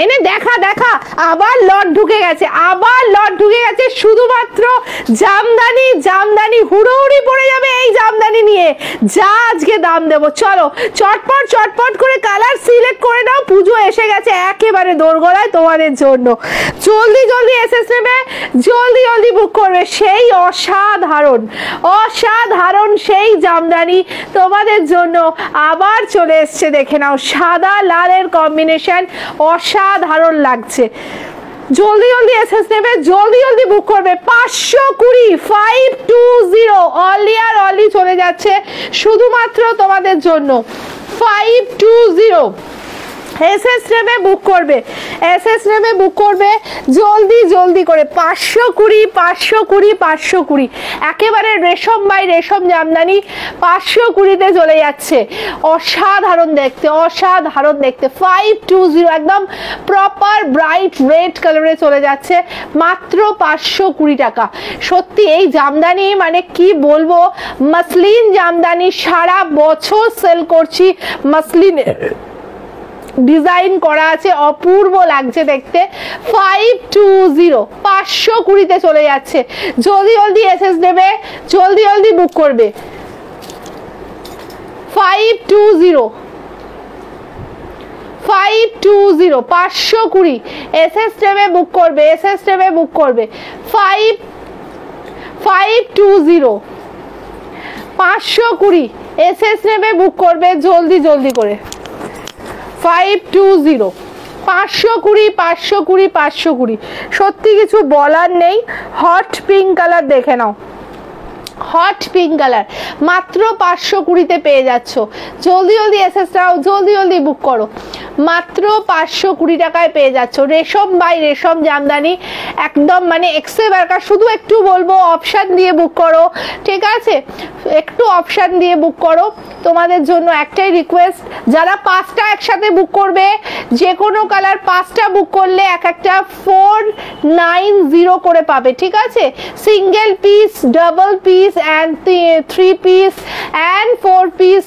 এনে দেখা দেখা আবার লট ঢুকে গেছে, আবার লট ঢুকে গেছে। শুধুমাত্র জামদানি, জামদানি হুড়োহুড়ি পড়ে যাবে এই জামদানি নিয়ে, যা আজকে দাম দেবো। চলো চটপট চটপট করে কালার সিলেক্ট করে নাও, পুজো এসে গেছে একেবারে দোরগোড়ায় তোমাদের জন্য। জলদি জলদি এসএস নেবে, জলদি জলদি বুক করবে। সেই অসাধারণ অসাধারণ সেই জামদানি তোমাদের জন্য আবার চলে এসছে। দেখে নাও, সাদা লালের কম্বিনেশন অসাধারণ লাগছে। জলদি জলদি এসএস নেবে, জলদি জলদি বুক করবে। 520 520 অলি আর অলি চলে যাচ্ছে শুধুমাত্র তোমাদের জন্য। 520 এসএস নেবে বুক করবে, এসএস নেবে বুক করবে জলদি জলদি করে। 520 520 520 একেবারে রেশম বাই রেশম জামদানি 520-তে চলে যাচ্ছে। অসাধারণ দেখতে, অসাধারণ দেখতে। 520 একদম প্রপার ব্রাইট রেড কালারে চলে যাচ্ছে মাত্র 520 টাকা। সত্যি এই জামদানি মানে কি বলবো, মাসলিন জামদানি সারা বছর সেল করছি। মাসলিনের ডিজাইন করা আছে, অপূর্ব লাগছে দেখতে। 520 520-তে চলে যাচ্ছে। জলদি জলদি এসএস নেবে, জলদি জলদি বুক করবে। 520 520 520 এসএস নেবে বুক করবে, এসএস নেবে বুক করবে। 520 520 এসএস নেবে বুক করবে জলদি জলদি করে। 520 520 520 520 সত্যি কিছু বলার নেই। হট পিঙ্ক কালার দেখে নাও, হট পিঙ্ক কালার মাত্র 520-তে পেয়ে যাচ্ছ। জলদি জলদি এসএস নাও, জলদি জলদি বুক করো। মাত্র 520 টাকায় পেয়ে যাচ্ছ রেশম বাই রেশম জামদানি, একদম মানে এক্সে বারকার। শুধু একটু বলবো অপশান দিয়ে বুক করো, ঠিক আছে? একটু অপশান দিয়ে বুক করো। তোমাদের জন্য একটাই রিকোয়েস্ট, যারা 5টা একসাথে বুক করবে, যে কোনো কালার 5টা বুক করলে এক একটা 490 করে পাবে, ঠিক আছে? Single piece, double piece and 3 piece and 4 piece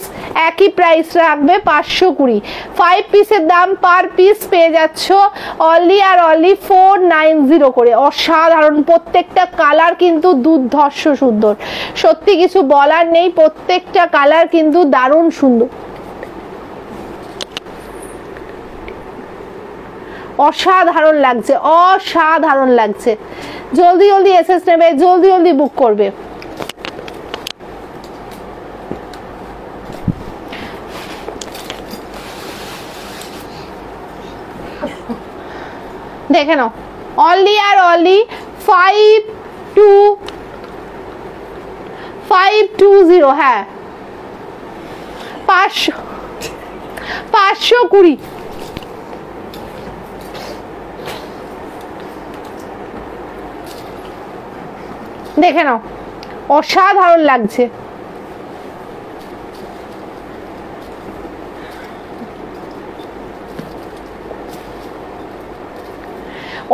একই প্রাইস রাখবে 520। 5 পিসের দাম পার পিস পেয়ে যাচ্ছ অনলি আর অনলি 490 করে। অসাধারণ, প্রত্যেকটা কালার কিন্তু দুর্ধর্ষ সুন্দর, সত্যি কিছু বলার নেই। প্রত্যেকটা কালার কিন্তু দারুণ সুন্দর, অসাধারণ লাগছে, অসাধারণ লাগছে। জলদি জলদি এসএস নেবে, জলদি জলদি বুক করবে। দেখে নাও, অনলি আর অনলি 520 হ্যাঁ 520 দেখে নাও, অসাধারণ লাগছে।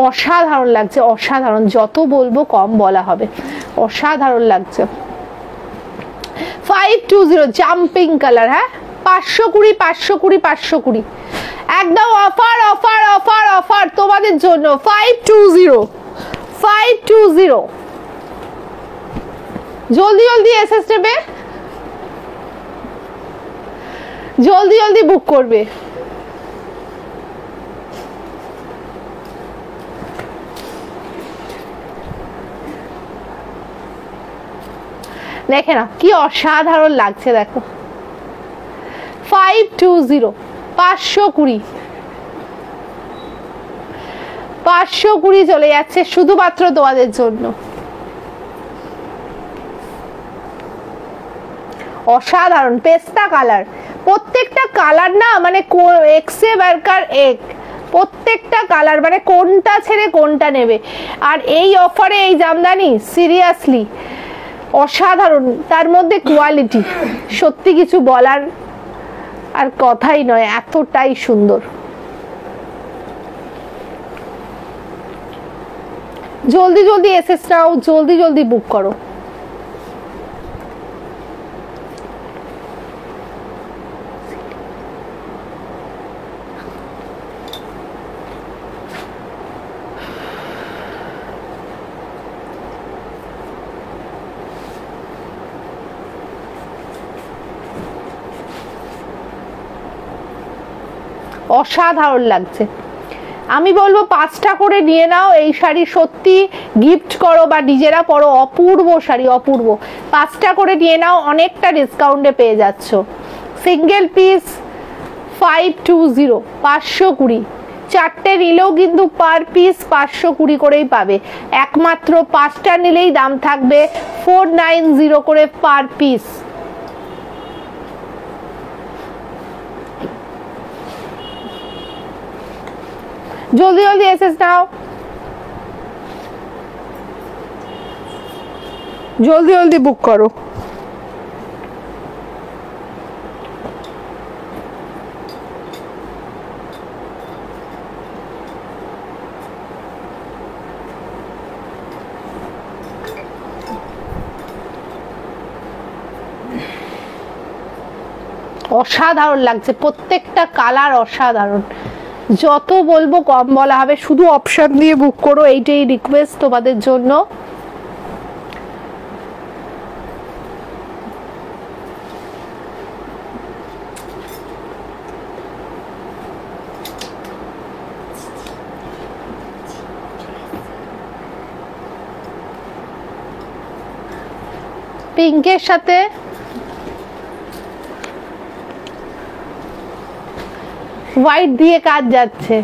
অসাধারণ লাগছে, অসাধারণ। যত বলবো কম বলা হবে, অসাধারণ লাগছে। 520 জাম্পিং কালার, হ্যাঁ 520 520 520 একদম অফার অফার অফার অফার তোমাদের জন্য। 520 520 জলদি জলদি এসএস নেবে, জলদি জলদি বুক করবে। দেখে না কি অসাধারণ লাগছে, দেখো 520 520 520 চলে যাচ্ছে শুধুমাত্র তোমাদের জন্য। অসাধারণ পেস্তা কালার, প্রত্যেকটা কালার না মানে এক্সে বারকার এক, প্রত্যেকটা কালার মানে কোনটা ছেড়ে কোনটা নেবে। আর এই অফারে এই জামদানি সিরিয়াসলি অসাধারণ, তার মধ্যে কোয়ালিটি সত্যি কিছু বলার আর কথাই নয়, এতটাই সুন্দর। জলদি জলদি এসএস নাও, জলদি জলদি বুক করো। অসাধারণ লাগছে। আমি বলবো 5টা করে নিয়ে নাও, এই শাড়ি সত্যি গিফট করো বা নিজেরা পরো, অপূর্ব শাড়ি, অপূর্ব। 5টা করে নিয়ে নাও, অনেকটা ডিসকাউন্টে পেয়ে যাচ্ছ। Single piece 520, 520। 4টে নিলেও কিন্তু পার পিস 520 করেই পাবে। একমাত্র 5টা নিলেই দাম থাকবে 490 করে পার পিস। জলদি জলদি এসএস নাও, জলদি জলদি বুক করো। অসাধারণ লাগছে, প্রত্যেকটা কালার অসাধারণ। যত বলবো কম বলা হবে, শুধু অপশন দিয়ে বুক করো, এইটাই রিকোয়েস্ট তোমাদের জন্য। পিঙ্কের সাথে হোয়াইট দিয়ে কাজ যাচ্ছে।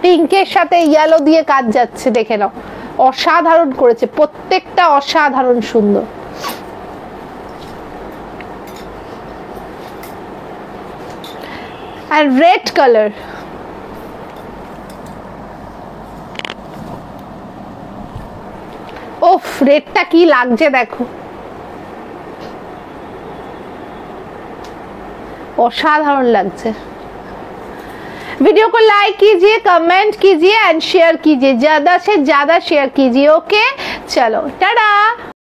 পিঙ্কের সাথে ইয়েলো দিয়ে কাজ যাচ্ছে, দেখে নাও। অসাধারণ করেছে, প্রত্যেকটা অসাধারণ সুন্দর। আর রেড কালার, ওফ রেডটা কি লাগছে দেখো, অसाधारण লাগছে। वीडियो को लाइक कीजिए, कमेंट कीजिए एंड शेयर कीजिए, ज्यादा से ज्यादा शेयर कीजिए। ओके चलो टाटा।